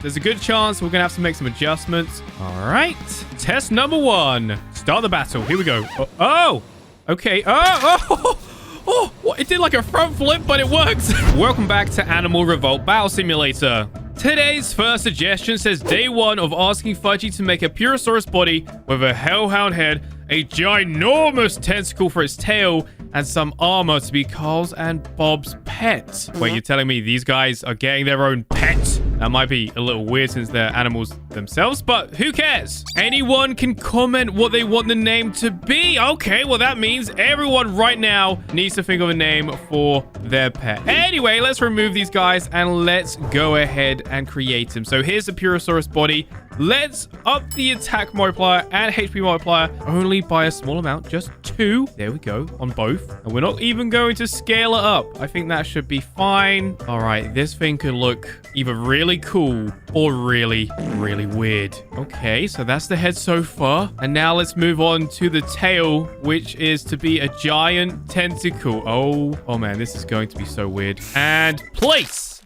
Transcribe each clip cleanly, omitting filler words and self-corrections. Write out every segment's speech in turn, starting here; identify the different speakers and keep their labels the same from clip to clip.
Speaker 1: There's a good chance we're gonna have to make some adjustments. All right, test number 1. Start the battle. Here we go. Oh, okay. Oh, what? It did like a front flip, but it works. Welcome back to Animal Revolt Battle Simulator. Today's first suggestion says day 1 of asking Fudgy to make a Purosaurus body with a hellhound head, a ginormous tentacle for its tail, and some armor to be Carl's and Bob's pet. Wait, you're telling me these guys are getting their own pet? That might be a little weird since they're animals themselves, but who cares? Anyone can comment what they want the name to be. Okay, well that means everyone right now needs to think of a name for their pet. Anyway, let's remove these guys and let's go ahead and create them. So here's the Purosaurus body. Let's up the attack multiplier and HP multiplier only by a small amount, just 2. There we go, on both. And we're not even going to scale it up. I think that should be fine. All right, this thing could look either really cool or really, really weird. Okay, so that's the head so far. And now let's move on to the tail, which is to be a giant tentacle. Oh man, this is going to be so weird. And place.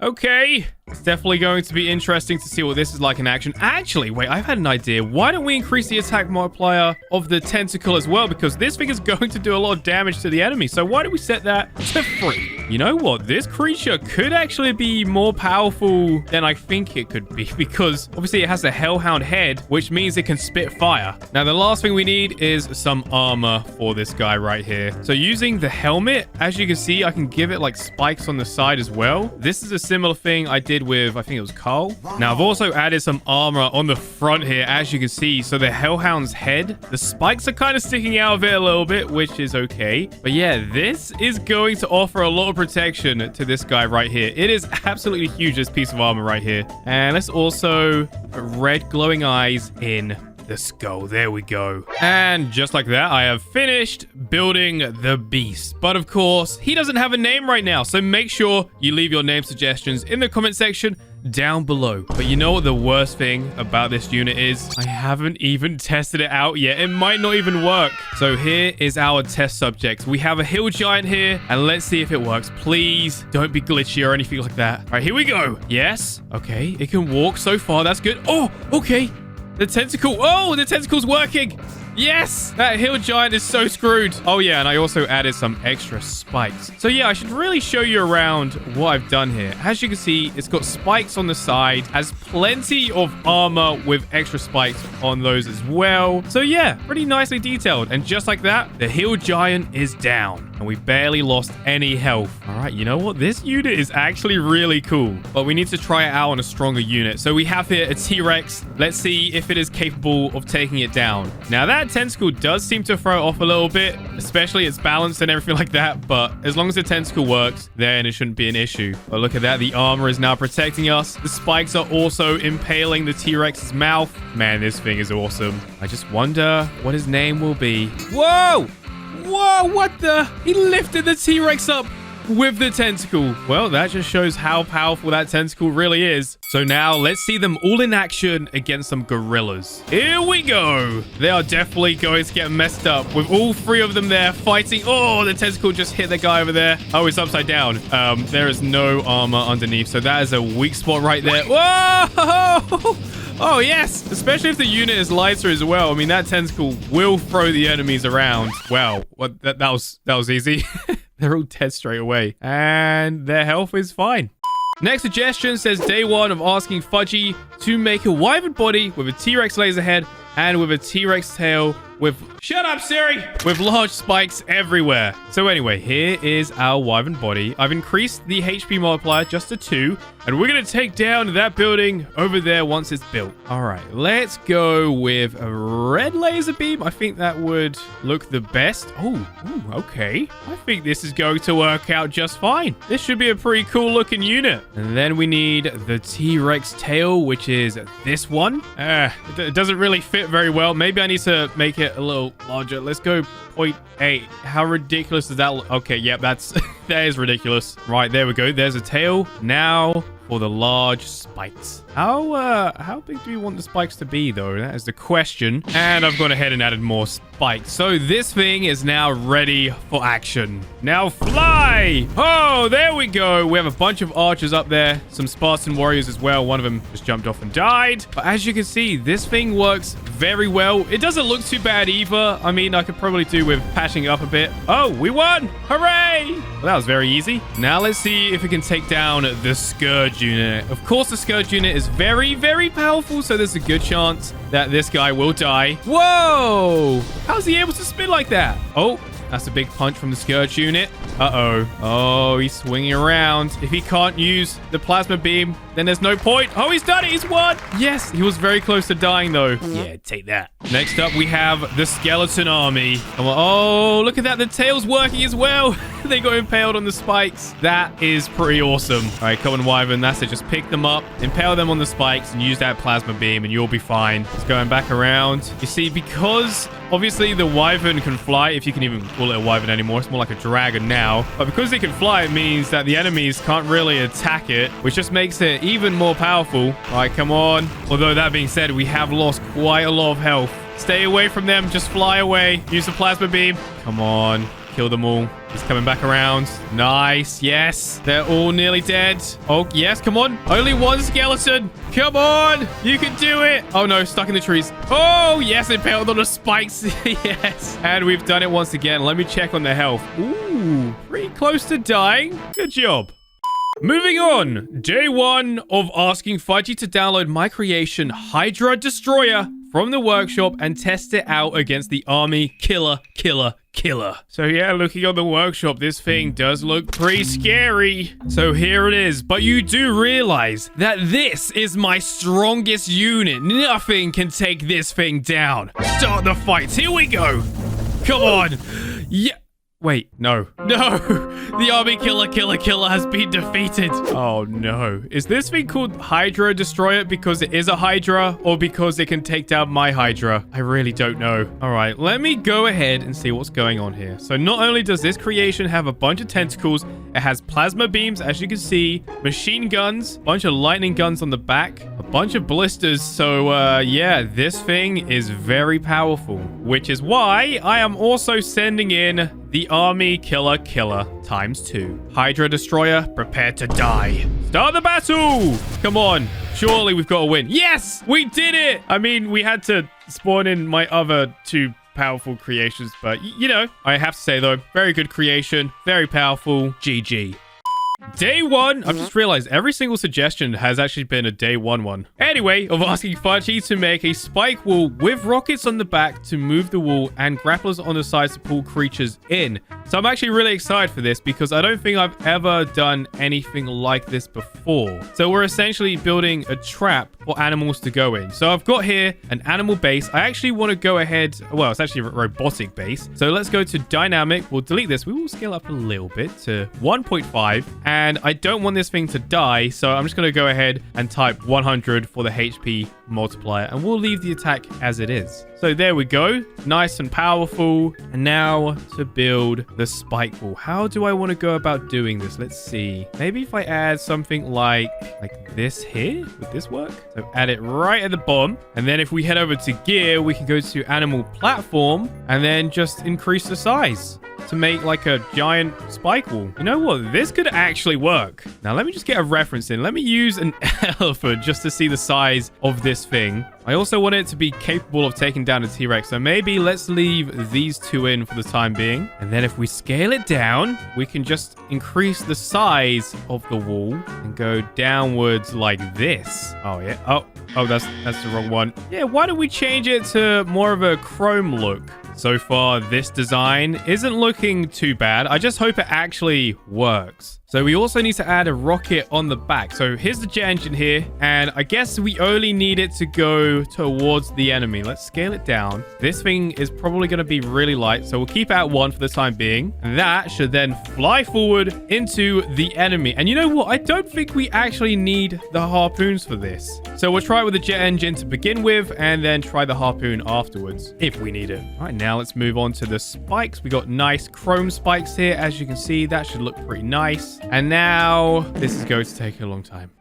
Speaker 1: Okay. It's definitely going to be interesting to see what this is like in action. Actually, wait, I've had an idea. Why don't we increase the attack multiplier of the tentacle as well? Because this thing is going to do a lot of damage to the enemy. So why don't we set that to 3? You know what? This creature could actually be more powerful than I think it could be. Because obviously it has a hellhound head, which means it can spit fire. Now, the last thing we need is some armor for this guy right here. So using the helmet, as you can see, I can give it like spikes on the side as well. This is a similar thing I did with, I think it was Carl. Now, I've also added some armor on the front here, as you can see. So the hellhound's head, the spikes are kind of sticking out of it a little bit, which is okay. But yeah, this is going to offer a lot of protection to this guy right here. It is absolutely huge, this piece of armor right here. And let's also put red glowing eyes in the skull. There we go. And just like that, I have finished building the beast. But of course, he doesn't have a name right now. So make sure you leave your name suggestions in the comment section down below. But you know what the worst thing about this unit is? I haven't even tested it out yet. It might not even work. So here is our test subject. We have a hill giant here, and let's see if it works. Please don't be glitchy or anything like that. All right, here we go. Yes. Okay, it can walk so far. That's good. Oh, okay. The tentacle. Oh, the tentacle's working. Yes, that hill giant is so screwed. Oh yeah, and I also added some extra spikes. So yeah, I should really show you around what I've done here. As you can see, it's got spikes on the side, has plenty of armor with extra spikes on those as well. So yeah, pretty nicely detailed. And just like that, the hill giant is down. And we barely lost any health. All right, you know what? This unit is actually really cool. But we need to try it out on a stronger unit. So we have here a T-Rex. Let's see if it is capable of taking it down. Now that tentacle does seem to throw it off a little bit, especially its balance and everything like that. But as long as the tentacle works, then it shouldn't be an issue. But look at that. The armor is now protecting us. The spikes are also impaling the T-Rex's mouth. Man, this thing is awesome. I just wonder what his name will be. Whoa! Whoa, what the? He lifted the T-Rex up with the tentacle. Well, that just shows how powerful that tentacle really is. So now let's see them all in action against some gorillas. Here we go. They are definitely going to get messed up with all 3 of them there fighting. Oh, the tentacle just hit the guy over there. Oh, it's upside down. There is no armor underneath. So that is a weak spot right there. Whoa! Oh, yes. Especially if the unit is lighter as well. I mean, that tentacle will throw the enemies around. Wow. What? That was easy. They're all dead straight away. And their health is fine. Next suggestion says day 1 of asking Fudgy to make a wyvern body with a T-Rex laser head and with a T-Rex tail with... Shut up, Siri! With large spikes everywhere. So anyway, here is our wyvern body. I've increased the HP multiplier just to 2. And we're going to take down that building over there once it's built. All right, let's go with a red laser beam. I think that would look the best. Oh, okay. I think this is going to work out just fine. This should be a pretty cool looking unit. And then we need the T-Rex tail, which is this one. It doesn't really fit very well. Maybe I need to make it a little larger. Let's go 0.8. How ridiculous does that look? Okay, yep, that is ridiculous. Right, there we go. There's a tail. Now for the large spikes. How big do we want the spikes to be, though? That is the question. And I've gone ahead and added more spikes. So this thing is now ready for action. Now fly! Oh, there we go. We have a bunch of archers up there. Some Spartan warriors as well. One of them just jumped off and died. But as you can see, this thing works very well. It doesn't look too bad either. I mean, I could probably do with patching it up a bit. Oh, we won! Hooray! Well, that was very easy. Now let's see if we can take down the Scourge unit. Of course, the Scourge unit is very, very powerful, so there's a good chance that this guy will die. Whoa! How's he able to spin like that? Oh, that's a big punch from the Scourge unit. Uh-oh. Oh, he's swinging around. If he can't use the plasma beam, then there's no point. Oh, he's done it. He's won. Yes, he was very close to dying, though. Yeah, take that. Next up, we have the skeleton army. Oh, look at that. The tail's working as well. They got impaled on the spikes. That is pretty awesome. All right, come on, Wyvern. That's it. Just pick them up, impale them on the spikes, and use that plasma beam, and you'll be fine. It's going back around. You see, because obviously the Wyvern can fly, if you can even call it a Wyvern anymore. It's more like a dragon now. But because it can fly, it means that the enemies can't really attack it, which just makes it even more powerful. All right, come on. Although that being said, we have lost quite a lot of health. Stay away from them. Just fly away. Use the plasma beam. Come on. Kill them all. He's coming back around. Nice. Yes. They're all nearly dead. Oh, yes. Come on. Only one skeleton. Come on. You can do it. Oh, no. Stuck in the trees. Oh, yes. Impaled on the spikes. Yes. And we've done it once again. Let me check on their health. Ooh. Pretty close to dying. Good job. Moving on. Day 1 of asking Fudgy to download my creation, Hydra Destroyer, from the workshop and test it out against the army killer. So yeah, looking on the workshop, this thing does look pretty scary. So here it is. But you do realize that this is my strongest unit. Nothing can take this thing down. Start the fights. Here we go. Come on. Yeah. Wait, no. No! The army killer has been defeated. Oh, no. Is this thing called Hydra Destroyer because it is a Hydra or because it can take down my Hydra? I really don't know. All right, let me go ahead and see what's going on here. So not only does this creation have a bunch of tentacles, it has plasma beams, as you can see, machine guns, a bunch of lightning guns on the back, a bunch of blisters. So, yeah, this thing is very powerful, which is why I am also sending in the army killer ×2. Hydra Destroyer, prepare to die. Start the battle! Come on. Surely we've got to win. Yes! We did it! I mean, we had to spawn in my other 2 powerful creations, but, you know, I have to say, though, very good creation, very powerful. GG. Day 1. I've just realized every single suggestion has actually been a day 1 one. Anyway, of asking Fudgy to make a spike wall with rockets on the back to move the wall and grapplers on the sides to pull creatures in. So I'm actually really excited for this because I don't think I've ever done anything like this before. So we're essentially building a trap for animals to go in. So I've got here an animal base. I actually want to go ahead. Well, it's actually a robotic base. So let's go to dynamic. We'll delete this. We will scale up a little bit to 1.5. And I don't want this thing to die, so I'm just going to go ahead and type 100 for the HP multiplier, and we'll leave the attack as it is. So there we go. Nice and powerful. And now to build the spike wall. How do I want to go about doing this? Let's see. Maybe if I add something like this here, would this work? So add it right at the bottom. And then if we head over to gear, we can go to animal platform and then just increase the size to make like a giant spike wall. You know what? This could actually work. Now, let me just get a reference in. Let me use an elephant just to see the size of this thing. I also want it to be capable of taking down a T-Rex. So maybe let's leave these 2 in for the time being. And then if we scale it down, we can just increase the size of the wall and go downwards like this. Oh, yeah. Oh, that's the wrong one. Yeah, why don't we change it to more of a chrome look? So far, this design isn't looking too bad. I just hope it actually works. So we also need to add a rocket on the back. So here's the jet engine here. And I guess we only need it to go towards the enemy. Let's scale it down. This thing is probably going to be really light. So we'll keep it at 1 for the time being. That should then fly forward into the enemy. And you know what? I don't think we actually need the harpoons for this. So we'll try it with the jet engine to begin with and then try the harpoon afterwards if we need it. All right, now let's move on to the spikes. We got nice chrome spikes here. As you can see, that should look pretty nice. And now this is going to take a long time.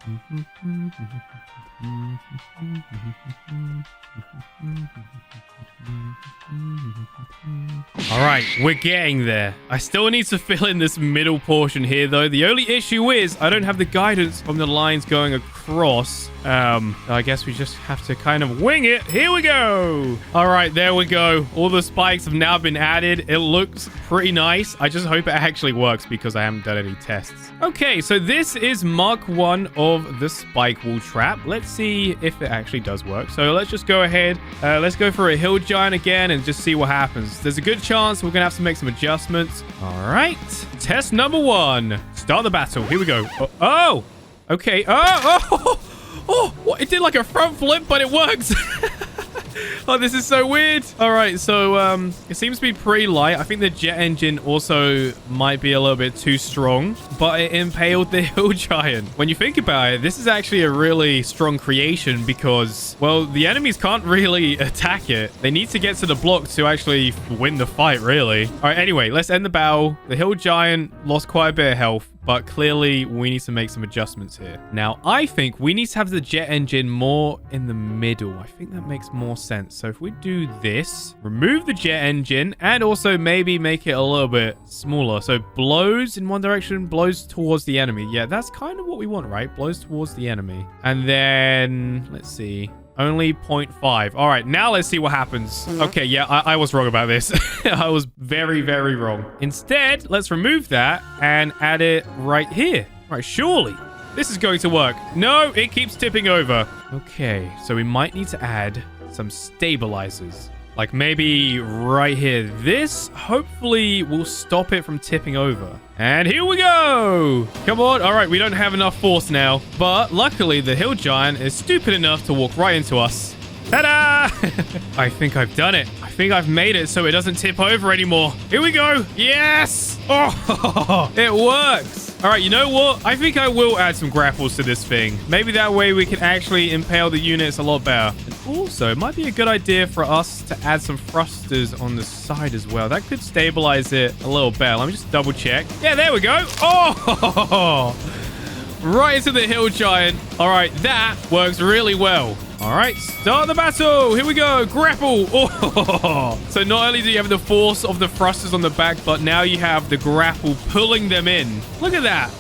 Speaker 1: All right, we're getting there. I still need to fill in this middle portion here, though. The only issue is I don't have the guidance from the lines going across. I guess we just have to kind of wing it. Here we go. All right, there we go. All the spikes have now been added. It looks pretty nice. I just hope it actually works because I haven't done any tests. Okay, so this is Mark 1 of the spike wall trap. Let's see if it actually does work. So let's just go ahead. Let's go for a hill giant again and just see what happens. There's a good chance we're going to have to make some adjustments. All right. Test number 1. Start the battle. Here we go. Oh. Okay. Oh, what? It did like a front flip, but it works. Oh, this is so weird. All right, so it seems to be pretty light. I think the jet engine also might be a little bit too strong, but it impaled the hill giant. When you think about it, this is actually a really strong creation because, well, the enemies can't really attack it. They need to get to the block to actually win the fight, really. All right, anyway, let's end the battle. The hill giant lost quite a bit of health, but clearly we need to make some adjustments here. Now, I think we need to have the jet engine more in the middle. I think that makes more sense. So if we do this, remove the jet engine and also maybe make it a little bit smaller. So blows in one direction, blows towards the enemy. Yeah, that's kind of what we want, right? Blows towards the enemy. And then, let's see. Only 0.5. All right, now let's see what happens. Okay, yeah, I was wrong about this. I was very, very wrong. Instead, let's remove that and add it right here. All right, surely this is going to work. No, it keeps tipping over. Okay, so we might need to add some stabilizers. Like maybe right here. This hopefully will stop it from tipping over. And here we go. Come on. All right, we don't have enough force now. But luckily, the hill giant is stupid enough to walk right into us. Ta-da! I think I've done it. I think I've made it so it doesn't tip over anymore. Here we go. Yes! Oh, it works. All right, you know what? I think I will add some grapples to this thing. Maybe that way we can actually impale the units a lot better. And also, it might be a good idea for us to add some thrusters on the side as well. That could stabilize it a little better. Let me just double check. Yeah, there we go. Oh! Right into the hill giant. All right, that works really well. All right, start the battle. Here we go. Grapple. Oh. So not only do you have the force of the thrusters on the back, but now you have the grapple pulling them in. Look at that.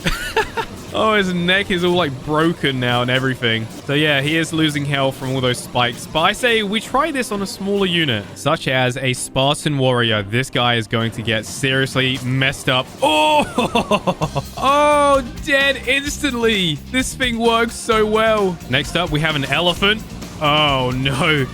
Speaker 1: Oh, his neck is all like broken now and everything. So yeah, he is losing health from all those spikes. But I say we try this on a smaller unit, such as a Spartan warrior. This guy is going to get seriously messed up. Oh, oh, dead instantly. This thing works so well. Next up, we have an elephant. Oh no.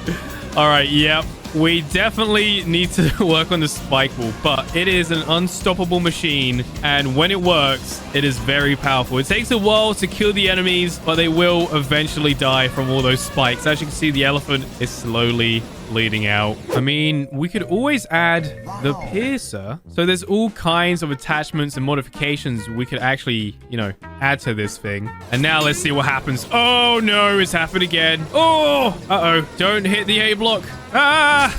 Speaker 1: All right, yep. We definitely need to work on the spike wall, but it is an unstoppable machine, and when it works, it is very powerful. It takes a while to kill the enemies, but they will eventually die from all those spikes. As you can see, the elephant is slowly bleeding out. I mean, we could always add the piercer. So there's all kinds of attachments and modifications we could actually, add to this thing. And now let's see what happens. Oh no, it's happened again. Oh, uh-oh. Don't hit the A block. Ah!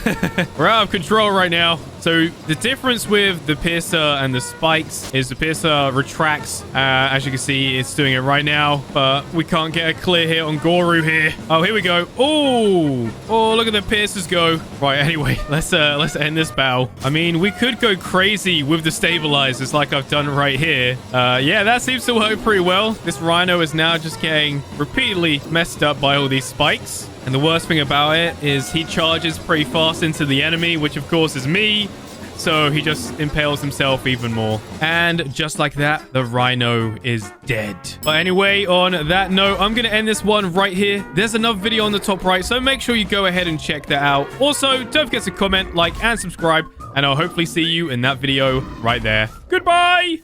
Speaker 1: We're out of control right now. So the difference with the piercer and the spikes is the piercer retracts. As you can see, it's doing it right now, but we can't get a clear hit on Goru here. Oh, here we go. Oh, look at the piercers go. Right, anyway, let's end this battle. I mean, we could go crazy with the stabilizers like I've done right here. Yeah, that seems to work pretty well. This rhino is now just getting repeatedly messed up by all these spikes. And the worst thing about it is he charges pretty fast into the enemy, which of course is me. So he just impales himself even more. And just like that, the rhino is dead. But anyway, on that note, I'm going to end this one right here. There's another video on the top right, so make sure you go ahead and check that out. Also, don't forget to comment, like, and subscribe. And I'll hopefully see you in that video right there. Goodbye!